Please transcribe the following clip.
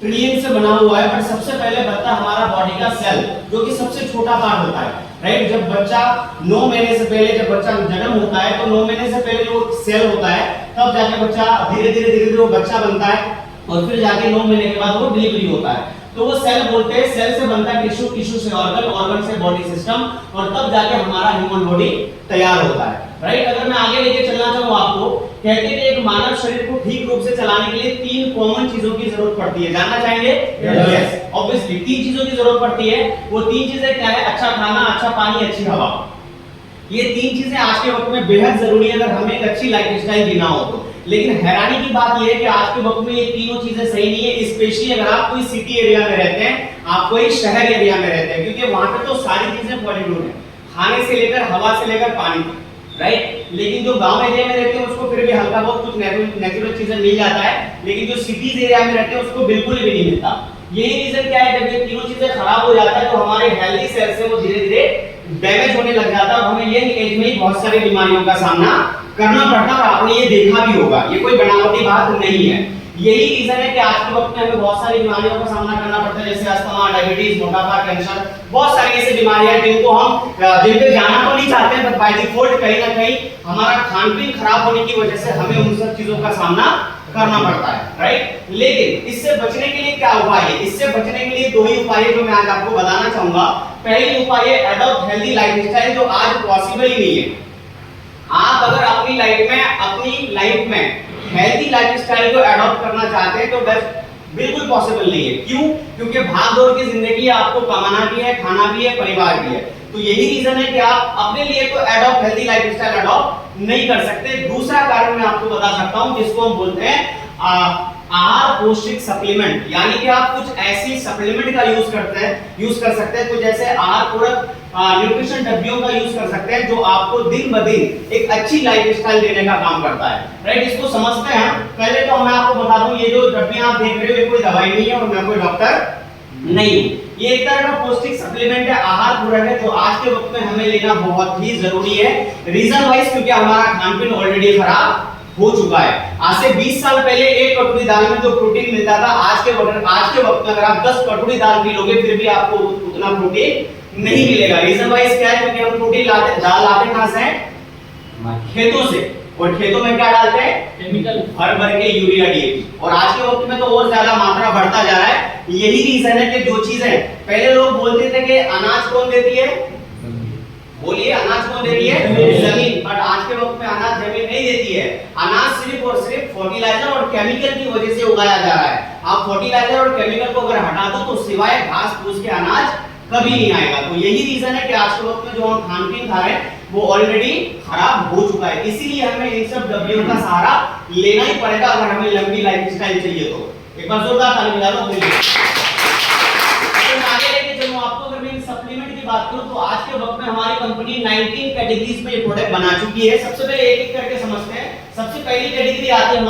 Trillion से बना हुआ है, बट सबसे पहले बनता है हमारा बॉडी का सेल, जो कि सबसे छोटा पार्ट होता है, राइट। जब बच्चा 9 महीने से पहले, जब बच्चा जन्म होता है, तो 9 महीने से पहले जो सेल होता है, तब जाके बच्चा धीरे धीरे वो बच्चा बनता है, और फिर जाके 9 महीने के बाद वो डिलीवरी होता है। तो वो सेल बोलते हैं, सेल से बनता है टिश्यू, टिश्यू से ऑर्गन, ऑर्गन से बॉडी सिस्टम, और तब जाके हमारा ह्यूमन बॉडी तैयार होता है, राइट। अगर मैं आगे लेके चलना चाहूँ आपको, कहते हैं कि एक मानव शरीर को ठीक रूप से चलाने के लिए 3 कॉमन चीजों की जरूरत पड़ती है। जानना चाहेंगे? यस, ऑब्वियसली 3 चीजों की जरूरत पड़ती है। वो 3 चीजें क्या है? अच्छा खाना, अच्छा पानी, अच्छी हवा। ये 3 चीजें आज के वक्त में बेहद जरूरी है अगर हमें एक अच्छी लाइफस्टाइल जीना हो तो। लेकिन हैरानी की बात यह है कि आज के वक्त में ये तीनों चीजें सही नहीं है, स्पेशली अगर आप कोई सिटी एरिया में रहते हैं, आप कोई शहर एरिया में रहते हैं, क्योंकि वहां पे तो सारी चीजें मौजूद है, खाने से लेकर, हवा से लेकर, पानी तक, राइट। लेकिन जो गांव एरिया में रहते हैं उसको फिर भी हल्का बहुत कुछ नेचुरल चीजें मिल जाता है, लेकिन जो सिटीज एरिया में रहते हैं उसको बिल्कुल भी नहीं मिलता। यही रीजन क्या है? जब ये तीनों चीजें खराब हो जाता है तो हमारे हेल्दी सेल से वो धीरे धीरे डैमेज होने लग जाता है, और हमें यंग एज में ही बहुत सारी बीमारियों का सामना करना पड़ता है, और आपने ये देखा भी होगा, ये कोई बनावटी बात नहीं है। यही रीजन है कि आज के वक्त में हमें बहुत सारी बीमारियों का सामना करना पड़ता है, जैसे अस्थमा, डायबिटीज, मोटापा, कैंसर, बहुत सारी ऐसी बीमारियां हैं जिनको हम जिन पे जाना तो नहीं चाहते हैं, बट बाय डिफॉल्ट कहीं ना कहीं हमारा खान-पीन खराब होने की वजह से हमें उन सब चीजों का सामना करना पड़ता है, राइट। लेकिन इससे बचने के लिए क्या उपाय है? इससे बचने के लिए 2 ही उपाय है जो मैं आज आपको बताना चाहूंगा। पहली उपाय है अडॉप्ट हेल्दी लाइफस्टाइल, जो आज पॉसिबल ही नहीं है। आप अगर अपनी लाइफ में हेल्दी लाइफस्टाइल को अडॉप्ट करना चाहते हैं तो बस बिल्कुल पॉसिबल नहीं है। क्यों? क्योंकि भाग दौड़ की जिंदगी है, आपको कमाना भी है, खाना भी है, परिवार भी है। तो यही रीजन है कि आप अपने लिए तो अडॉप्ट हेल्दी लाइफस्टाइल अडॉप्ट नहीं कर सकते। दूसरा कारण मैं आपको बता सकता हूं, जिसको हम बोलते हैं आहार पौष्टिक सप्लीमेंट, यानी कि आप कुछ ऐसी सप्लीमेंट का यूज कर सकते हैं, कुछ ऐसे आहार पूरक न्यूट्रिशन डब्बियों का यूज कर सकते हैं, जो आपको दिन ब दिन एक अच्छी लाइफस्टाइल देने का काम करता है, राइट। इसको समझते हैं। पहले तो मैं आपको बता दूं, ये जो डब्बियां आप देख रहे हो ये कोई दवाई नहीं है, और मैं कोई डॉक्टर नहीं हूं। ये एक तरह का पौष्टिक सप्लीमेंट है, आहार पूरक है, जो आज के वक्त में हमें लेना बहुत ही जरूरी है। रीजन वाइज, क्योंकि हमारा खान-पीन ऑलरेडी खराब हो चुका है। आज से 20 साल पहले एक कटोरी दाल में जो प्रोटीन मिलता था, आज के वक्त में अगर आप 10 कटोरी दाल पी लोगे फिर भी आपको उतना प्रोटीन नहीं मिलेगा। रीजन वाइज क्या है? क्योंकि हम प्रोटीन दाल लाते कहां से? खेतों से, और खेतों में क्या डालते हैं? केमिकल, भर भर के यूरिया, डीएपी, और आज के वक्त में तो और ज्यादा मात्रा बढ़ता जा रहा है। यही रीजन है कि जो चीजें पहले लोग बोलते थे कि अनाज कौन देती है, बोलिए अनाज कौन देती है? जमीन। बट आज के वक्त में अनाज जमीन नहीं देती है, अनाज सिर्फ और सिर्फ फर्टिलाइजर और केमिकल की वजह से उगाया जा रहा है। आप फर्टिलाइजर और केमिकल को अगर हटा दो तो सिवाय घास फूस के अनाज कभी नहीं आएगा। तो यही रीजन है कि आज के वक्त में जो हम खान-पीन खा रहे हैं वो ऑलरेडी खराब हो चुका है। इसीलिए हमें इन सब डब्बियों का सहारा लेना ही पड़ेगा अगर हमें लंबी लाइफस्टाइल चाहिए तो। एक बार जोरदार ताली बजा दो। आपको अगर मैं सप्लीमेंट की बात करूं तो आज के वक्त में हमारी कंपनी 19 कैटेगरीज में ये प्रोडक्ट बना चुकी है। सबसे पहले एक एक करके समझते हैं। सबसे पहली कैटेगरी आती है